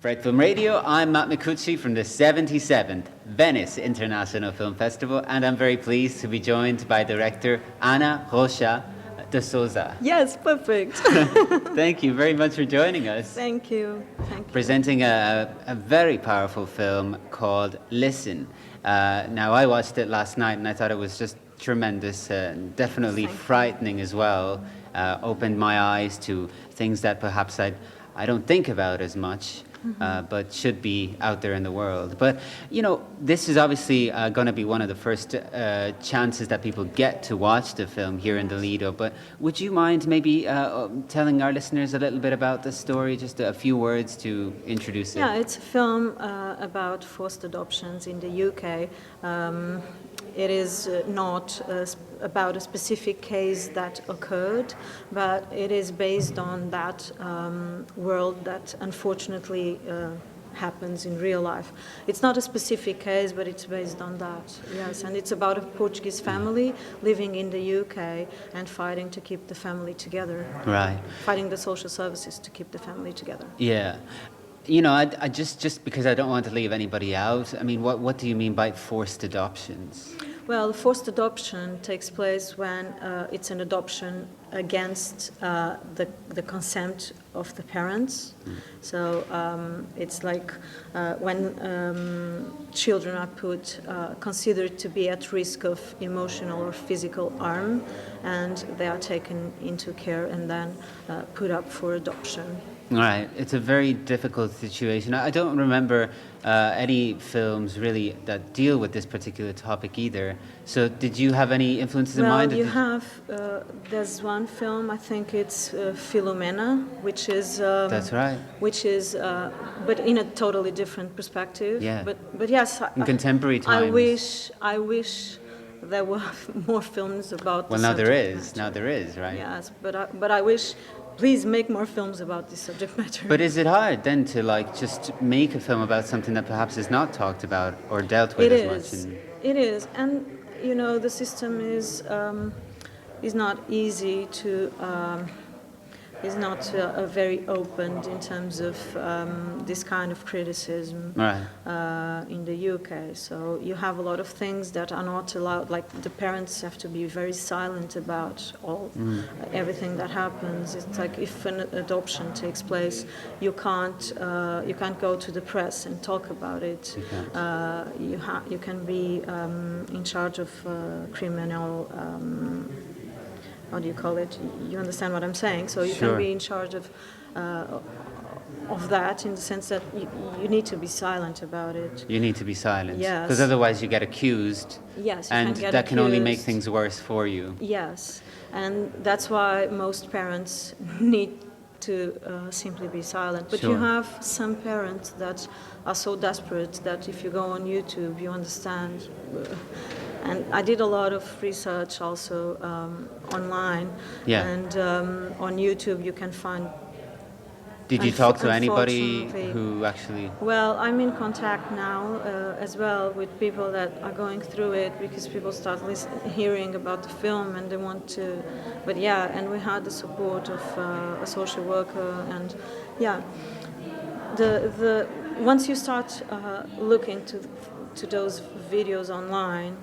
For Red Film Radio, I'm Matt Micucci from the 77th Venice International Film Festival, and I'm very pleased to be joined by director Anna Rocha de Sousa. Yes, perfect. Thank you very much for joining us. Thank you. Thank you. Presenting a very powerful film called Listen. Now, I watched it last night and I thought it was just tremendous, definitely frightening as well. Opened my eyes to things that perhaps I don't think about as much. But should be out there in the world. But, you know, this is obviously going to be one of the first chances that people get to watch the film here in the Lido. But would you mind maybe telling our listeners a little bit about the story, just a few words to introduce it? Yeah, it's a film about forced adoptions in the UK. It is not about a specific case that occurred, but it is based on that world that unfortunately happens in real life. It's not a specific case, but it's based on that, yes. And it's about a Portuguese family living in the UK and fighting to keep the family together. Right. Fighting the social services to keep the family together. Yeah. You know, I just because I don't want to leave anybody out, I mean, what do you mean by forced adoptions? Well, forced adoption takes place when it's an adoption against the consent of the parents. So it's like when children are considered to be at risk of emotional or physical harm, and they are taken into care and then put up for adoption. Right, it's a very difficult situation. I don't remember any films really that deal with this particular topic either. So did you have any influences in mind? Well, you have, there's one film, I think it's Filomena, which is... That's right. Which is, but in a totally different perspective. Yeah. But yes, in contemporary times. I wish there were more films about well, this now there subject is. matter. Now there is, right? Yes, but I wish... Please make more films about this subject matter. But is it hard then to just make a film about something that perhaps is not talked about or dealt with as much? It is, and you know the system is not easy to. Is not very open in terms of this kind of criticism in the UK. So you have a lot of things that are not allowed. Like the parents have to be very silent about everything that happens. It's like if an adoption takes place, you can't go to the press and talk about it. You can be in charge of criminal. How do you call it? You understand what I'm saying? So you can be in charge of that in the sense that you need to be silent about it. You need to be silent. Yes. Because otherwise you get accused. Yes. And that can only make things worse for you. Yes. And that's why most parents need to simply be silent. But you have some parents that are so desperate that if you go on YouTube, you understand. And I did a lot of research also online. Yeah. And on YouTube you can find... Did you talk to anybody who actually... Well, I'm in contact now as well with people that are going through it because people start hearing about the film and they want to... But yeah, and we had the support of a social worker and yeah. Once you start looking to those videos online,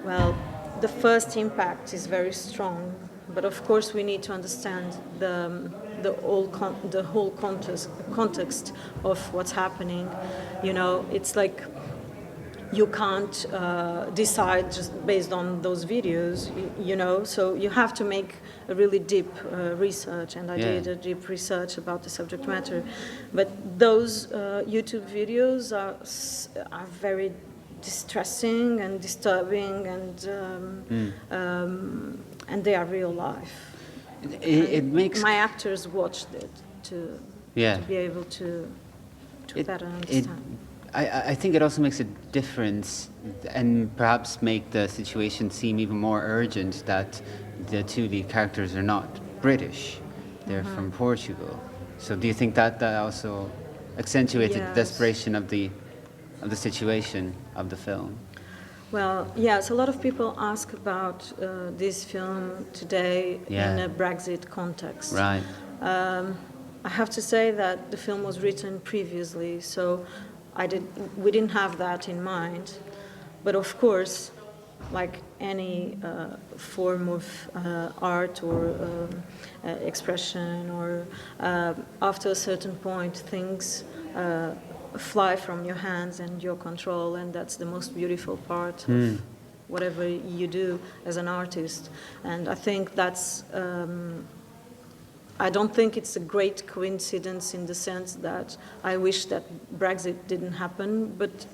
well, the first impact is very strong, but of course we need to understand the whole context of what's happening. You know, it's like you can't decide just based on those videos. You know, so you have to make a really deep research, and I did a deep research about the subject matter. But those YouTube videos are very distressing and disturbing, and they are real life. It makes my actors watched it to be able to better understand. I think it also makes a difference, and perhaps make the situation seem even more urgent that the two lead characters are not British; they're from Portugal. So, do you think that also accentuated the desperation of the situation of the film? Well, yes, a lot of people ask about this film today in a Brexit context. Right. I have to say that the film was written previously, so we didn't have that in mind. But of course, like any form of art or expression, or after a certain point, things fly from your hands and your control, and that's the most beautiful part of whatever you do as an artist. And I think that's I don't think it's a great coincidence in the sense that I wish that Brexit didn't happen, but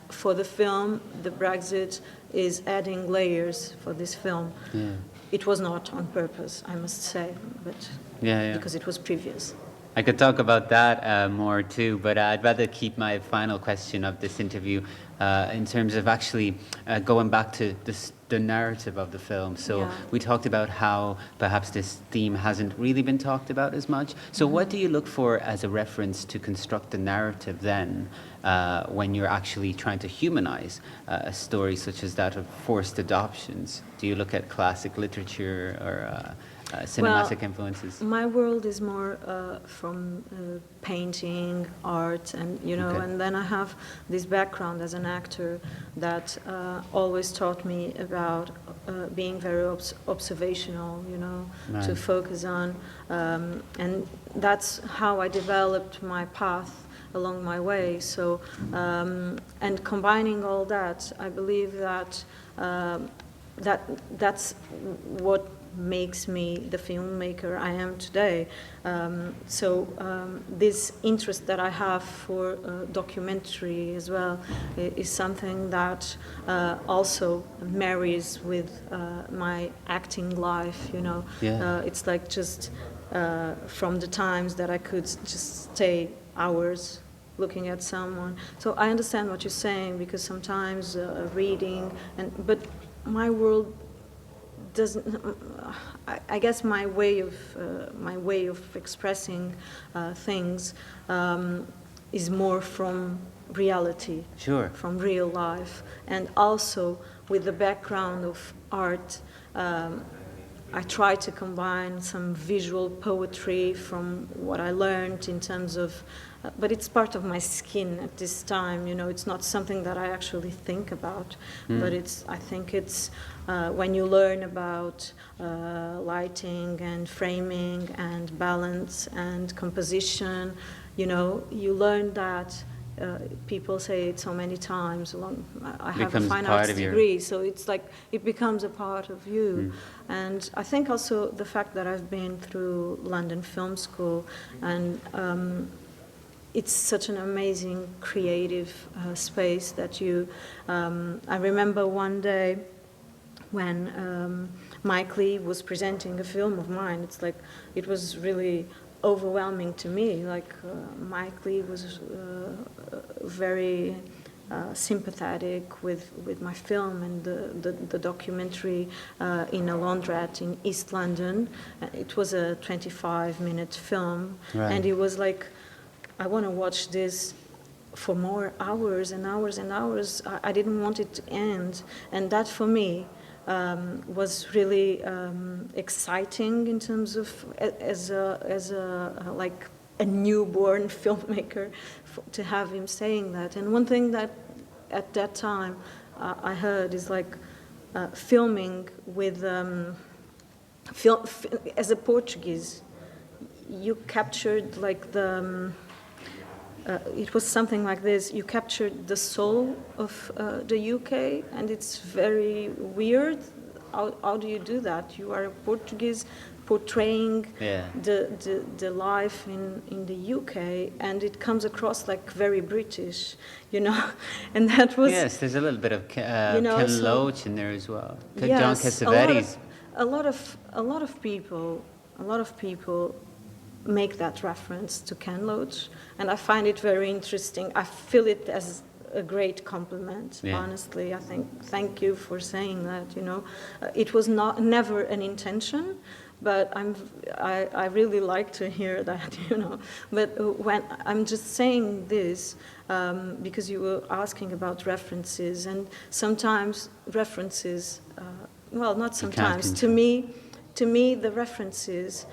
for the film, the Brexit is adding layers for this film. Yeah. It was not on purpose, I must say, but because it was previous. I could talk about that more too, but I'd rather keep my final question of this interview in terms of actually going back to the narrative of the film. So we talked about how perhaps this theme hasn't really been talked about as much. So what do you look for as a reference to construct the narrative then when you're actually trying to humanize a story such as that of forced adoptions? Do you look at classic literature or cinematic influences? My world is more from painting, art, and and then I have this background as an actor that always taught me about being very observational, to focus on, and that's how I developed my path along my way. So, and combining all that, I believe that that's what makes me the filmmaker I am today. This interest that I have for documentary as well is something that also marries with my acting life, It's like just from the times that I could just stay hours looking at someone. So I understand what you're saying, because sometimes reading, but my world doesn't. I guess my way of expressing things is more from reality, from real life, and also with the background of art. I try to combine some visual poetry from what I learned in terms of, but it's part of my skin at this time, it's not something that I actually think about, but I think it's when you learn about lighting and framing and balance and composition, you learn that. People say it so many times. I have a fine arts degree, so it's like it becomes a part of you. And I think also the fact that I've been through London Film School, and it's such an amazing creative space that you. I remember one day when Mike Lee was presenting a film of mine. It's like it was really overwhelming to me. Like Mike Lee was very sympathetic with my film and the documentary in a laundrette in East London. It was a 25-minute film, and it was like, I want to watch this for more hours and hours and hours. I didn't want it to end, and that for me was really exciting in terms of as a like a newborn filmmaker, to have him saying that. And one thing that at that time I heard is like filming with as a Portuguese, you captured like the. It was something like this. You captured the soul of the UK, and it's very weird. How do you do that? You are a Portuguese portraying the life in the UK, and it comes across like very British, And that was there's a little bit of Ken Loach in there as well. Yes, John Cassavetes. A lot of people make that reference to Ken Loach, and I find it very interesting. I feel it as a great compliment, honestly. I think, thank you for saying that, It was never an intention, but I really like to hear that, But when I'm just saying this, because you were asking about references, and sometimes references, well, not sometimes, to me the references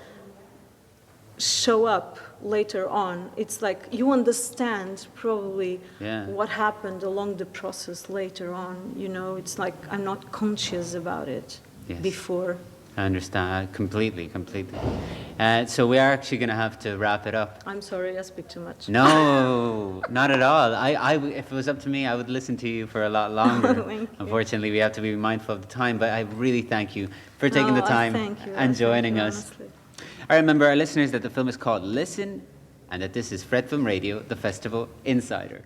show up later on. It's like you understand probably what happened along the process later on. You know, it's like I'm not conscious about it before. I understand completely. So we are actually going to have to wrap it up. I'm sorry, I speak too much. No, not at all. If it was up to me, I would listen to you for a lot longer. Unfortunately, we have to be mindful of the time, but I really thank you for taking the time and joining us. Honestly. I remember our listeners that the film is called Listen, and that this is Fred Film Radio, the Festival Insider.